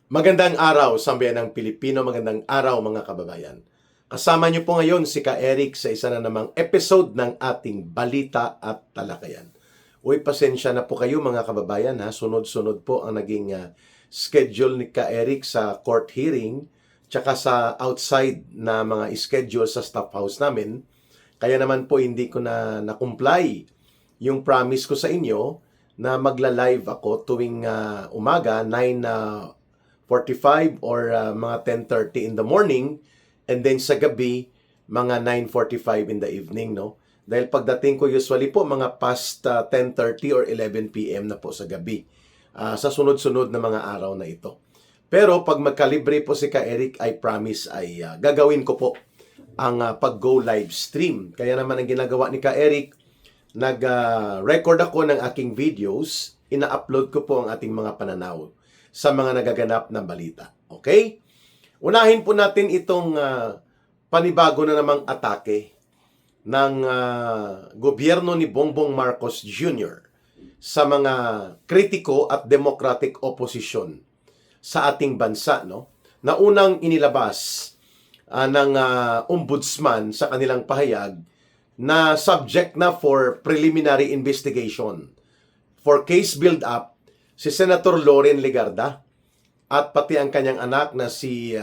Magandang araw, sambayanang Pilipino. Magandang araw, mga kababayan. Kasama niyo po ngayon si Ka Eric sa isa na namang episode ng ating Balita at Talakayan. Uy, pasensya na po kayo mga kababayan ha. Sunod-sunod po ang naging schedule ni Ka Eric sa court hearing tsaka sa outside na mga schedule sa staff house namin. Kaya naman po hindi ko na na-comply yung promise ko sa inyo na magla-live ako tuwing umaga, 9:45 or mga 10:30 in the morning, and then sa gabi mga 9:45 in the evening, no? Dahil pagdating ko usually po mga past 10:30 or 11 p.m. na po sa gabi sa sunod-sunod na mga araw na ito. Pero pag magkalibre po si Ka Eric, I promise ay gagawin ko po ang pag-go live stream. Kaya naman ang ginagawa ni Ka Eric, nag-record ako ng aking videos, ina-upload ko po ang ating mga pananaw sa mga nagaganap na balita. Okay? Unahin po natin itong panibago na namang atake ng gobyerno ni Bongbong Marcos Jr. sa mga kritiko at democratic opposition sa ating bansa, no? Na unang inilabas ng ombudsman sa kanilang pahayag na subject na for preliminary investigation for case build-up si Senator Loren Legarda at pati ang kanyang anak na si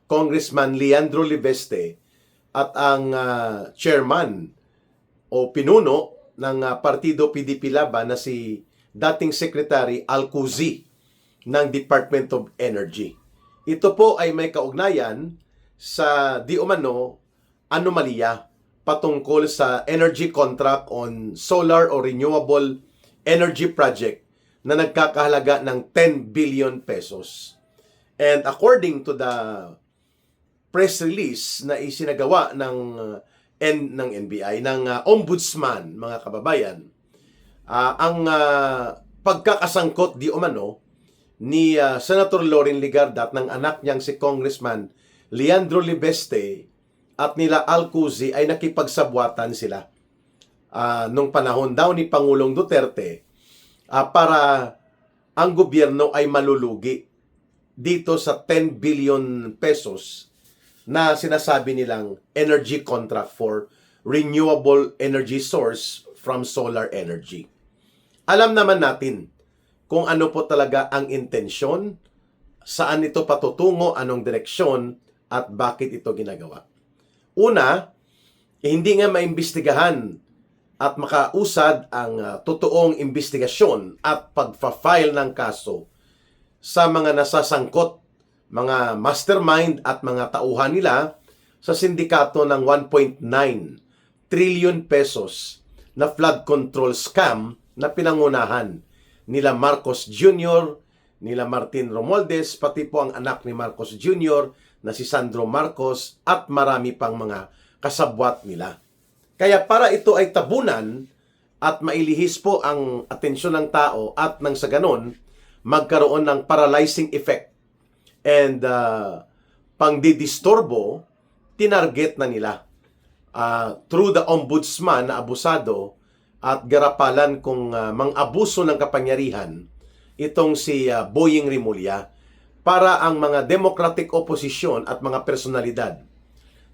Congressman Leandro Libeste at ang chairman o pinuno ng Partido PDP Laban na si dating Secretary Alcuzi ng Department of Energy. Ito po ay may kaugnayan sa di umano anomalya patungkol sa energy contract on solar or renewable energy project na nagkakahalaga ng 10 billion pesos. And according to the press release na isinagawa ng NBI, ng Ombudsman, mga kababayan, ang pagkakasangkot di umano ni Senator Loren Legarda at ng anak niyang si Congressman Leandro Libeste at nila Alcuzi ay nakipagsabwatan sila nung panahon daw ni Pangulong Duterte para ang gobyerno ay malulugi dito sa 10 billion pesos na sinasabi nilang energy contract for renewable energy source from solar energy. Alam naman natin kung ano po talaga ang intensyon, saan ito patutungo, anong direksyon, at bakit ito ginagawa. Una, hindi nga maimbestigahan at makausad ang totoong investigasyon at pagfa-file ng kaso sa mga nasasangkot, mga mastermind at mga tauhan nila sa sindikato ng 1.9 trillion pesos na flood control scam na pinangunahan nila Marcos Jr., nila Martin Romualdez, pati po ang anak ni Marcos Jr. na si Sandro Marcos at marami pang mga kasabwat nila. Kaya para ito ay tabunan at mailihis po ang atensyon ng tao at nang sa ganon, magkaroon ng paralyzing effect and pangdidistorbo, tinarget na nila through the ombudsman na abusado at garapalan kung mang-abuso ng kapangyarihan itong si Boying Rimulya para ang mga democratic opposition at mga personalidad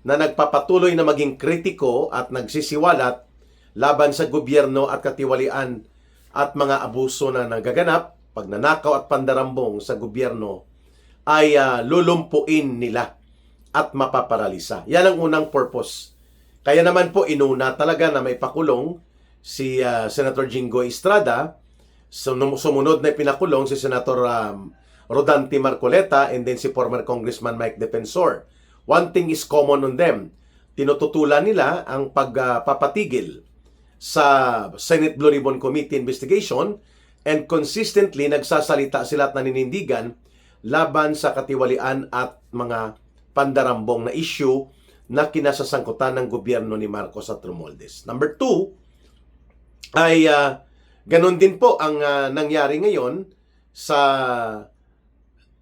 na nagpapatuloy na maging kritiko at nagsisiwalat laban sa gobyerno at katiwalian at mga abuso na nagaganap, pagnanakaw at pandarambong sa gobyerno ay lulumpuin nila at mapaparalisa. Yan ang unang purpose. Kaya naman po inuna talaga na may pakulong si Senator Jinggoy Estrada, sumunod na pinakulong si Senator Rodante Marcoleta, and then si former Congressman Mike Defensor. One thing is common on them. Tinututulan nila ang pagpapatigil sa Senate Blue Ribbon Committee investigation and consistently nagsasalita sila at naninindigan laban sa katiwalian at mga pandarambong na issue na kinasasangkutan ng gobyerno ni Marcos at Romualdez. Number 2 ay ganon din po ang nangyari ngayon sa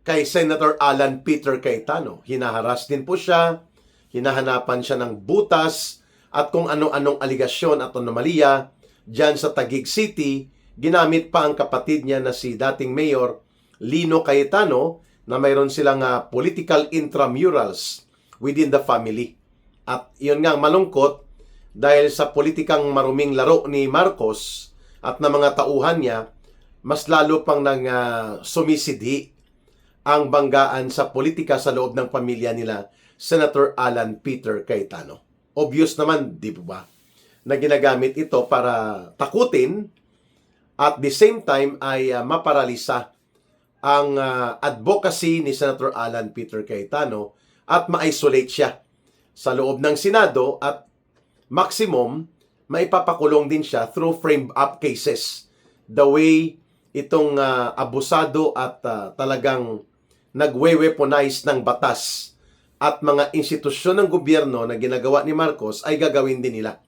kay Senator Alan Peter Cayetano. Hinaharas din po siya, hinahanapan siya ng butas at kung ano-anong aligasyon at anomalya dyan sa Taguig City. Ginamit pa ang kapatid niya na si dating Mayor Lino Cayetano na mayroon silang political intramurals within the family. At yun nga malungkot dahil sa politikang maruming laro ni Marcos at na mga tauhan niya, mas lalo pang nang sumisidhi ang banggaan sa politika sa loob ng pamilya nila Senator Alan Peter Cayetano. Obvious naman, di ba, na ginagamit ito para takutin at the same time ay maparalisa ang advocacy ni Senator Alan Peter Cayetano at ma-isolate siya sa loob ng Senado at maximum, maipapakulong din siya through framed-up cases. The way itong abusado at talagang nagwe-weaponize ng batas at mga institusyon ng gobyerno na ginagawa ni Marcos ay gagawin din nila.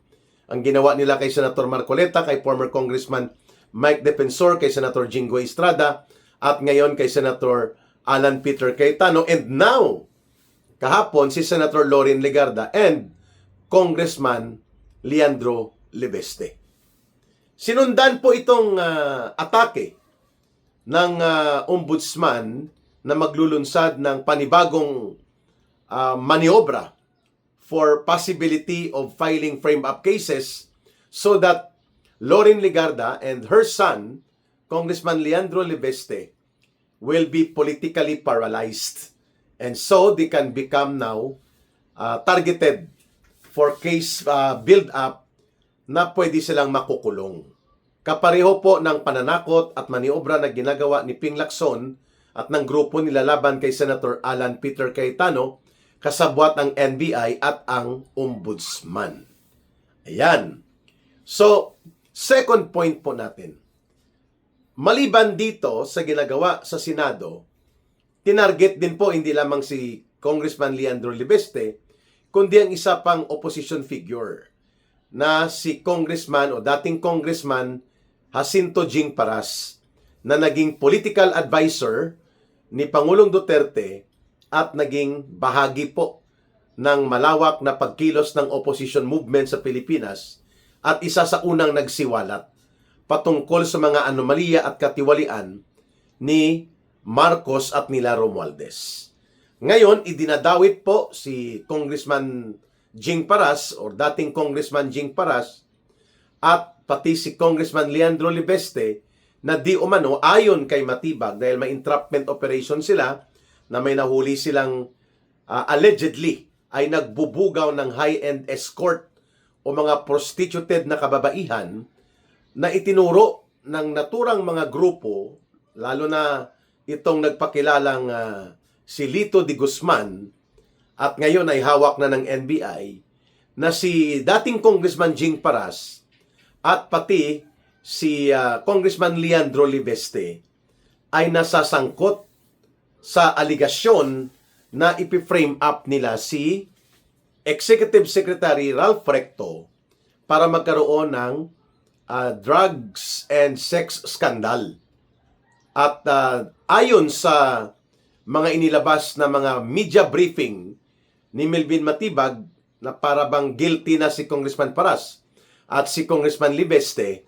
Ang ginawa nila kay Senator Marcoleta, kay former Congressman Mike Defensor, kay Senator Jinggoy Estrada, at ngayon kay Senator Alan Peter Cayetano, and now, kahapon si Senator Loren Legarda and Congressman Leandro Libeste. Sinundan po itong atake ng ombudsman na maglulunsad ng panibagong maniobra for possibility of filing frame-up cases so that Loren Legarda and her son, Congressman Leandro Libeste, will be politically paralyzed. And so they can become now targeted for case build-up na pwede silang makukulong. Kapareho po ng pananakot at maniobra na ginagawa ni Ping Lacson at ng grupo nila laban kay Senator Alan Peter Cayetano, kasabwat ang NBI at ang Ombudsman. Ayan. So, second point po natin. Maliban dito sa ginagawa sa Senado, tinarget din po hindi lamang si Congressman Leandro Libeste, kundi ang isa pang opposition figure na si Congressman o dating Congressman Jacinto Jing Paras, na naging political advisor ni Pangulong Duterte at naging bahagi po ng malawak na pagkilos ng opposition movement sa Pilipinas at isa sa unang nagsiwalat patungkol sa mga anomalya at katiwalian ni Marcos at nila Romualdez. Ngayon, idinadawit po si Congressman Jing Paras o dating Congressman Jing Paras at pati si Congressman Leandro Libeste na di umano ayon kay Matibag dahil may entrapment operation sila na may nahuli silang allegedly ay nagbubugaw ng high-end escort o mga prostituted na kababaihan na itinuro ng naturang mga grupo, lalo na itong nagpakilalang si Lito de Guzman at ngayon ay hawak na ng NBI, na si dating Congressman Jing Paras at pati si Congressman Leandro Libeste ay nasasangkot sa aligasyon na ipi-frame up nila si Executive Secretary Ralph Recto para magkaroon ng drugs and sex scandal. At ayon sa mga inilabas na mga media briefing ni Melvin Matibag na para bang guilty na si Congressman Paras at si Congressman Libeste,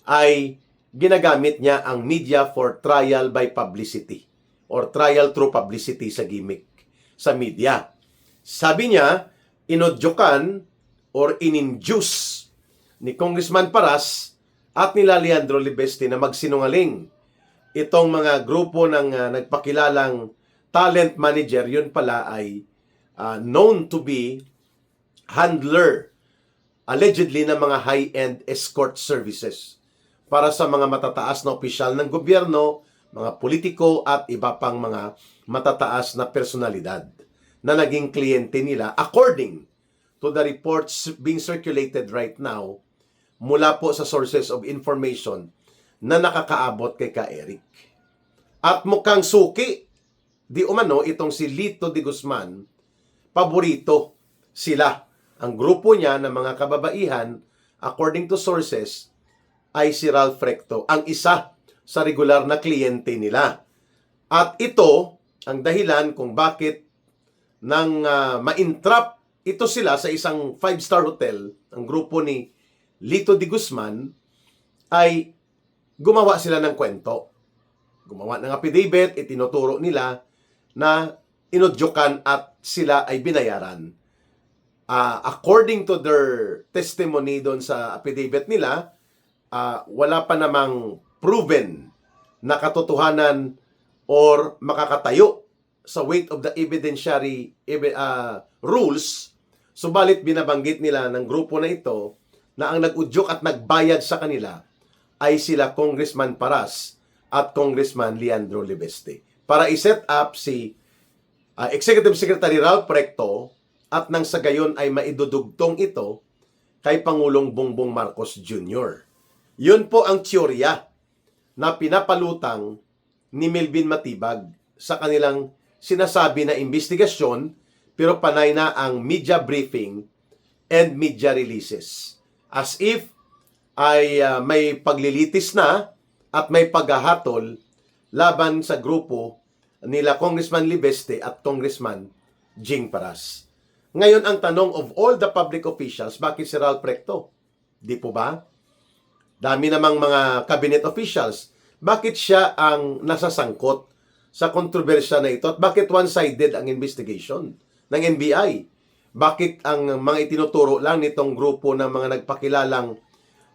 ay ginagamit niya ang media for trial by publicity or trial through publicity sa gimmick sa media. Sabi niya, inodyokan or ininduce ni Congressman Paras at nila Leandro Libeste na magsinungaling itong mga grupo ng nagpakilalang talent manager. Yun pala ay known to be handler allegedly ng mga high-end escort services para sa mga matataas na opisyal ng gobyerno, mga politiko at iba pang mga matataas na personalidad na naging kliyente nila according to the reports being circulated right now mula po sa sources of information na nakakaabot kay Ka-Eric. At mukhang suki, di umano, itong si Lito de Guzman, paborito sila. Ang grupo niya ng mga kababaihan, according to sources, ay si Ralph Recto, ang isa sa regular na kliyente nila. At ito ang dahilan kung bakit nang ma-entrap ito sila sa isang 5-star hotel, ang grupo ni Lito de Guzman, ay gumawa sila ng kwento. Gumawa ng affidavit, itinuturo nila na inudyokan at sila ay binayaran. According to their testimony doon sa affidavit nila, wala pa namang proven na katotohanan or makakatayo sa weight of the evidentiary rules. Subalit binabanggit nila ng grupo na ito na ang nag-udyok at nagbayad sa kanila ay sila Congressman Paras at Congressman Leandro Libeste para i-set up si Executive Secretary Ralph Recto at nang sa gayon ay maidudugtong ito kay Pangulong Bongbong Marcos Jr. Yun po ang teorya na pinapalutang ni Melvin Matibag sa kanilang sinasabi na investigasyon, pero panay na ang media briefing and media releases. As if ay may paglilitis na at may paghahatol laban sa grupo nila Congressman Libeste at Congressman Jing Paras. Ngayon ang tanong, of all the public officials, bakit si Ralph Recto? Di po ba? Dami namang mga cabinet officials. Bakit siya ang nasasangkot sa kontrobersya na ito? At bakit one-sided ang investigation ng NBI? Bakit ang mga itinuturo lang nitong grupo ng mga nagpakilalang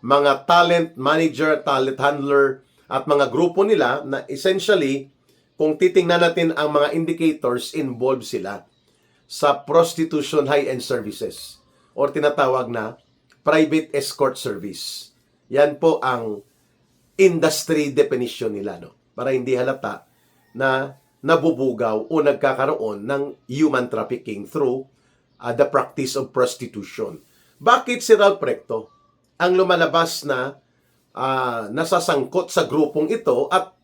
mga talent manager, talent handler, at mga grupo nila na essentially, kung titingnan natin ang mga indicators, involved sila sa prostitution high-end services or tinatawag na private escort service. Yan po ang industry definition nila, no? Para hindi halata na nabubugaw o nagkakaroon ng human trafficking through the practice of prostitution. Bakit si Ralph Recto ang lumalabas na nasasangkot sa grupong ito at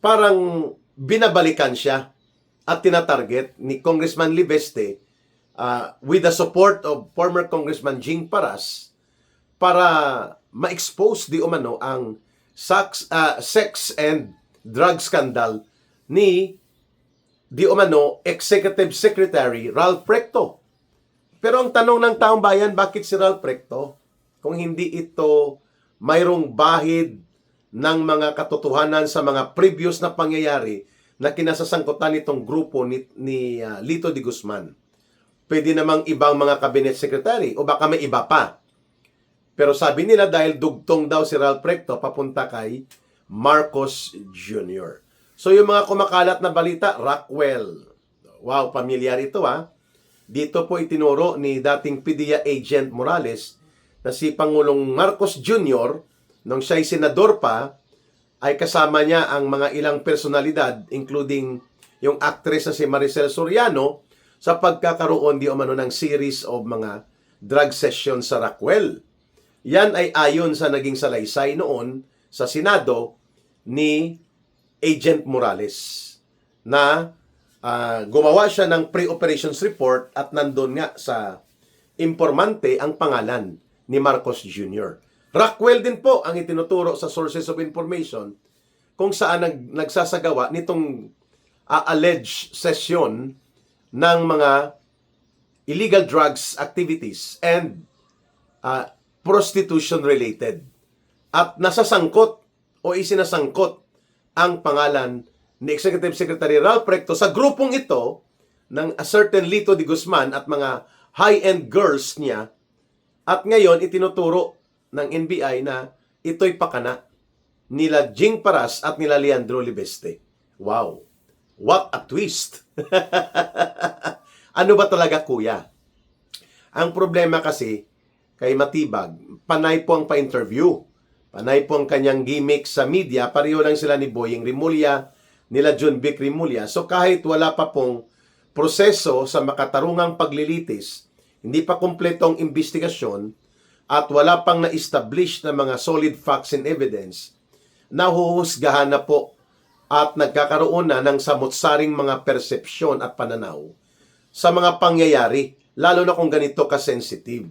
parang binabalikan siya at tinatarget ni Congressman Libeste with the support of former Congressman Jing Paras para ma-expose di umano ang sex and drug scandal ni di umano Executive Secretary Ralph Recto. Pero ang tanong ng taong bayan, bakit si Ralph Recto? Kung hindi ito mayroong bahid ng mga katotohanan sa mga previous na pangyayari na kinasasangkutan nitong grupo ni Lito de Guzman. Pwede namang ibang mga cabinet secretary o baka may iba pa. Pero sabi nila dahil dugtong daw si Ralph Recto papunta kay Marcos Jr. So yung mga kumakalat na balita, Rockwell. Wow, pamilyar ito ha. Dito po itinuro ni dating PDEA agent Morales na si Pangulong Marcos Jr. nung siya'y senador pa, ay kasama niya ang mga ilang personalidad, including yung actress na si Maricel Soriano, sa pagkakaroon di umano ng series of mga drug sessions sa Rockwell. Yan ay ayon sa naging salaysay noon sa Senado ni Agent Morales na gumawa siya ng pre-operations report at nandun nga sa informante ang pangalan ni Marcos Jr. Rockwell din po ang itinuturo sa sources of information kung saan nagsasagawa nitong alleged session ng mga illegal drugs activities and prostitution related. At nasasangkot o isinasangkot ang pangalan ni Executive Secretary Ralph Recto sa grupong ito ng a certain Lito de Guzman at mga high-end girls niya. At ngayon itinuturo ng NBI na ito'y pakana nila Jing Paras at nila Leandro Libeste. Wow! What a twist! Ano ba talaga, kuya? Ang problema kasi kay Matibag, panay po ang pa-interview. Panay po ang kanyang gimmick sa media. Pareho lang sila ni Boying Rimulya, nila John Vic Rimulya. So kahit wala pa pong proseso sa makatarungang paglilitis, hindi pa kumpletong investigasyon, at wala pang na-establish na mga solid facts and evidence, nahuhusgahan na po at nagkakaroon na ng samot-saring mga persepsyon at pananaw sa mga pangyayari, lalo na kung ganito ka-sensitive.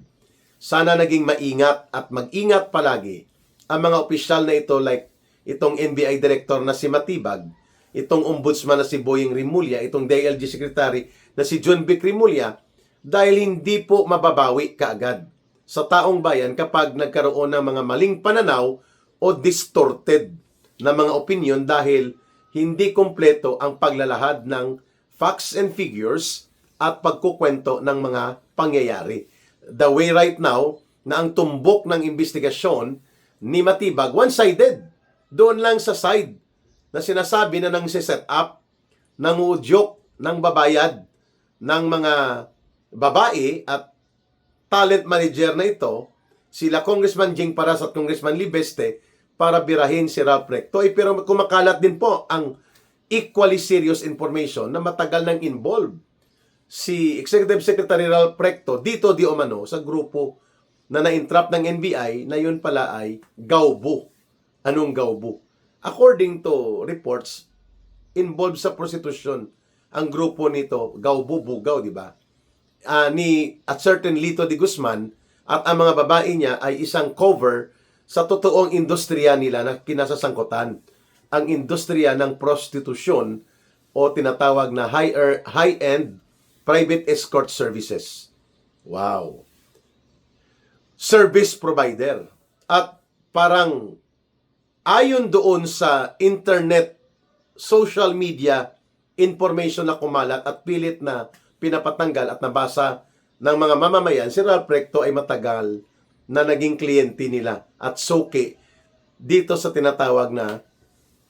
Sana naging maingat at mag-ingat palagi ang mga opisyal na ito, like itong NBI Director na si Matibag, itong Ombudsman na si Boying Rimulya, itong DILG Secretary na si John Vic Rimulya, dahil hindi po mababawi kaagad sa taong bayan kapag nagkaroon ng mga maling pananaw o distorted na mga opinion dahil hindi kompleto ang paglalahad ng facts and figures at pagkukwento ng mga pangyayari. The way right now na ang tumbok ng investigasyon ni Matibag, one-sided. Doon lang sa side na sinasabi na nang set up, nangudyok, ng babayad ng mga babae at talent manager na ito, sila Congressman Jing Paras at Congressman Libeste, para birahin si Ralph Recto. Pero kumakalat din po ang equally serious information na matagal nang involved si Executive Secretary Ralph Recto dito di umano sa grupo na na-entrap ng NBI na yun pala ay Gaubo. Anong Gaubo? According to reports, involved sa prostitution ang grupo nito, Gaubo Bugaw, di ba? Ni at certain Lito de Guzman at ang mga babae niya ay isang cover sa totoong industriya nila na kinasasangkutan. Ang industriya ng prostitusyon o tinatawag na high-end private escort services. Wow. Service provider. At parang ayon doon sa internet, social media information na kumalat at pilit na pinapatanggal at nabasa ng mga mamamayan, si Ralph Recto ay matagal na naging kliyente nila at soke dito sa tinatawag na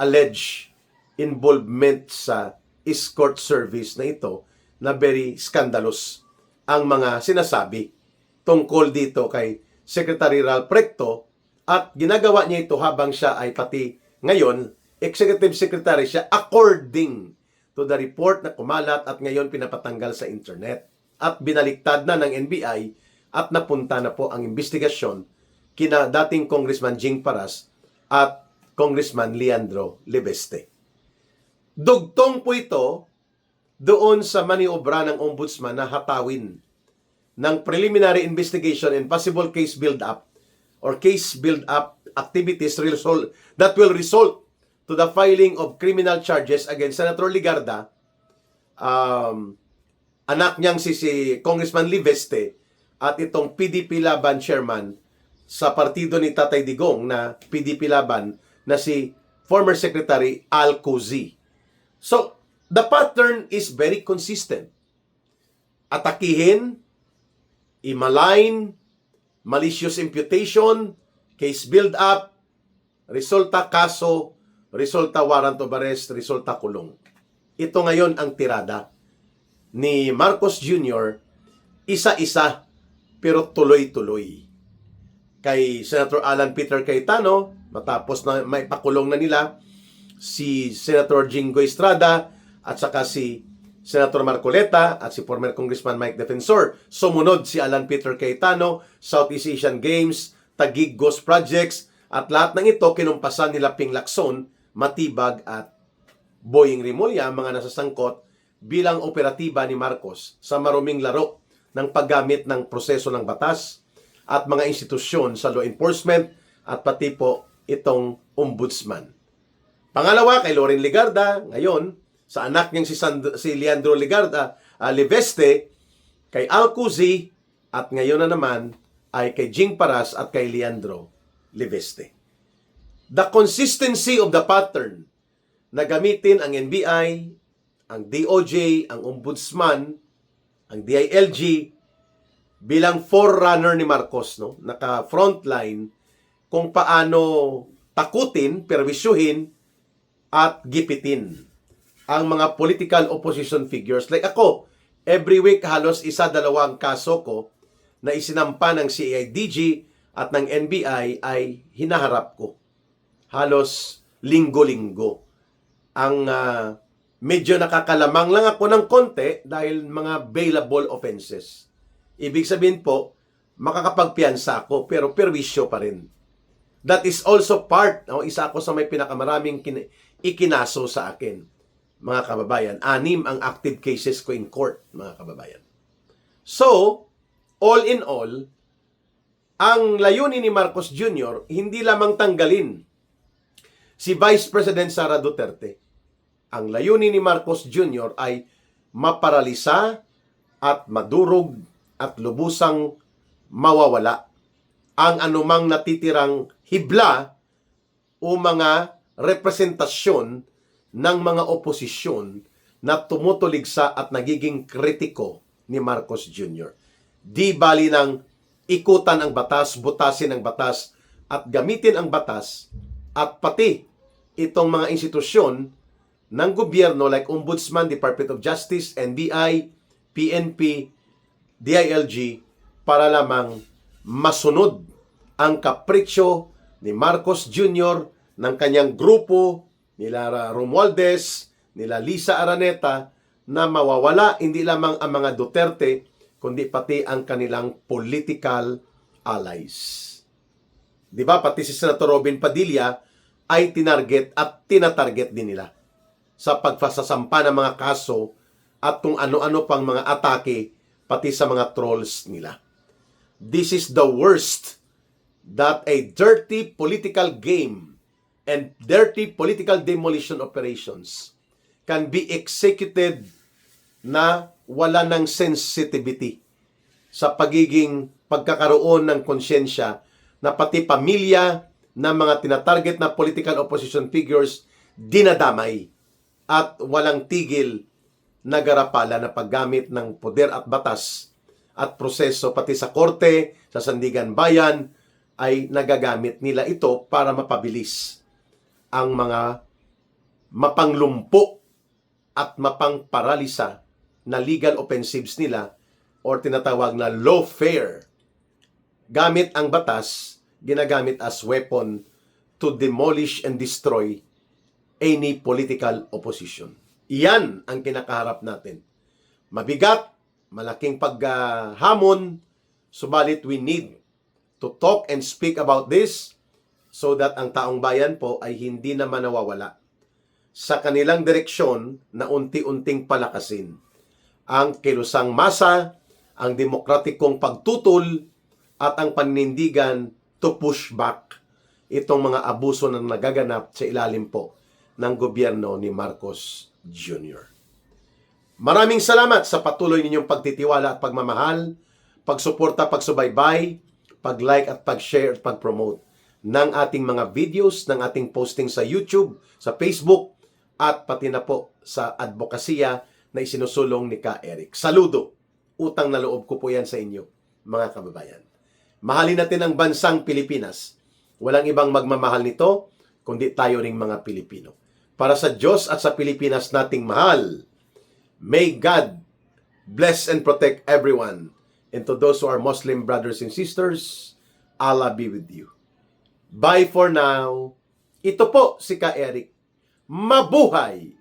alleged involvement sa escort service na ito na very scandalous ang mga sinasabi tungkol dito kay Secretary Ralph Recto at ginagawa niya ito habang siya ay pati ngayon Executive Secretary siya according to the report na kumalat at ngayon pinapatanggal sa internet. At binaliktad na ng NBI at napunta na po ang investigasyon kina dating Congressman Jing Paras at Congressman Leandro Libeste. Dugtong po ito doon sa maniobra ng Ombudsman na hatawin ng preliminary investigation and possible case build-up or case build-up activities that will result to the filing of criminal charges against Senator Ligarda, anak niyang si Congressman Libeste, at itong PDP Laban chairman sa partido ni Tatay Digong na PDP Laban na si former Secretary Al Cozy. So, the pattern is very consistent. Atakihin, i-malign, malicious imputation, case build-up, resulta kaso, resulta warrant of arrest, resulta kulong. Ito ngayon ang tirada ni Marcos Jr., isa-isa pero tuloy-tuloy. Kay Senator Alan Peter Cayetano, matapos na may pakulong na nila si Senator Jingo Estrada at saka si Senator Marcoleta at si former Congressman Mike Defensor. Sumunod si Alan Peter Cayetano, Southeast Asian Games, Taguig Ghost Projects, at lahat ng ito kinumpasan nila Ping Lacson, Matibag at Boying Rimulya, mga nasasangkot bilang operatiba ni Marcos sa maruming laro ng paggamit ng proseso ng batas at mga institusyon sa law enforcement at pati po itong ombudsman. Pangalawa, kay Loren Ligarda, ngayon, sa anak niyang si Leandro Ligarda, Libeste, kay Al Cozy, at ngayon na naman ay kay Jing Paras at kay Leandro Libeste. The consistency of the pattern na gamitin ang NBI, ang DOJ, ang Ombudsman, ang DILG bilang forerunner ni Marcos, no? Naka-frontline kung paano takutin, perwisyuhin at gipitin ang mga political opposition figures. Like ako, every week halos isa-dalawang kaso ko na isinampa ng CIDG at ng NBI ay hinaharap ko. Halos linggo-linggo. Ang medyo nakakalamang lang ako ng konti dahil mga bailable offenses. Ibig sabihin po, makakapagpiyansa ako pero perwisyo pa rin. That is also part, isa ako sa may pinakamaraming ikinaso sa akin, mga kababayan. 6 ang active cases ko in court, mga kababayan. So, all in all, ang layunin ni Marcos Jr., hindi lamang tanggalin si Vice President Sara Duterte. Ang layunin ni Marcos Jr. ay maparalisa at madurog at lubusang mawawala ang anumang natitirang hibla o mga representasyon ng mga oposisyon na tumutuligsa at nagiging kritiko ni Marcos Jr. Di bali ng ikutan ang batas, butasin ang batas, at gamitin ang batas, at pati itong mga institusyon ng gobyerno like Ombudsman, Department of Justice, NBI, PNP, DILG, para lamang masunod ang kapritsyo ni Marcos Jr., ng kanyang grupo, nila Romualdez, nila Lisa Araneta, na mawawala hindi lamang ang mga Duterte, kundi pati ang kanilang political allies. Di ba? Pati si Senator Robin Padilla ay tinarget at tinatarget din nila sa pagsasampa ng mga kaso at kung ano-ano pang mga atake pati sa mga trolls nila. This is the worst that a dirty political game and dirty political demolition operations can be executed na wala ng sensitivity sa pagiging pagkakaroon ng konsyensya na pati pamilya ng mga tinatarget na political opposition figures dinadamay at walang tigil na garapala na paggamit ng poder at batas at proseso pati sa korte, sa sandigan bayan ay nagagamit nila ito para mapabilis ang mga mapanglumpo at mapangparalisa na legal offensives nila or tinatawag na lawfare. Gamit ang batas, ginagamit as weapon to demolish and destroy any political opposition. Iyan ang kinakaharap natin. Mabigat, malaking paghamon, subalit we need to talk and speak about this so that ang taong bayan po ay hindi naman nawawala sa kanilang direksyon na unti-unting palakasin ang kilusang masa, ang demokratikong pagtutol at ang panindigan to push back itong mga abuso na nagaganap sa ilalim po ng gobyerno ni Marcos Jr. Maraming salamat sa patuloy ninyong pagtitiwala at pagmamahal, pagsuporta, pagsubaybay, pag-like at pag-share at pag-promote ng ating mga videos, ng ating posting sa YouTube, sa Facebook, at pati na po sa advokasya na isinusulong ni Ka Eric. Saludo! Utang na loob ko po yan sa inyo, mga kababayan. Mahalin natin ang bansang Pilipinas. Walang ibang magmamahal nito, kundi tayo ring mga Pilipino. Para sa Diyos at sa Pilipinas nating mahal, may God bless and protect everyone. And to those who are Muslim brothers and sisters, Allah be with you. Bye for now. Ito po si Ka Eric. Mabuhay!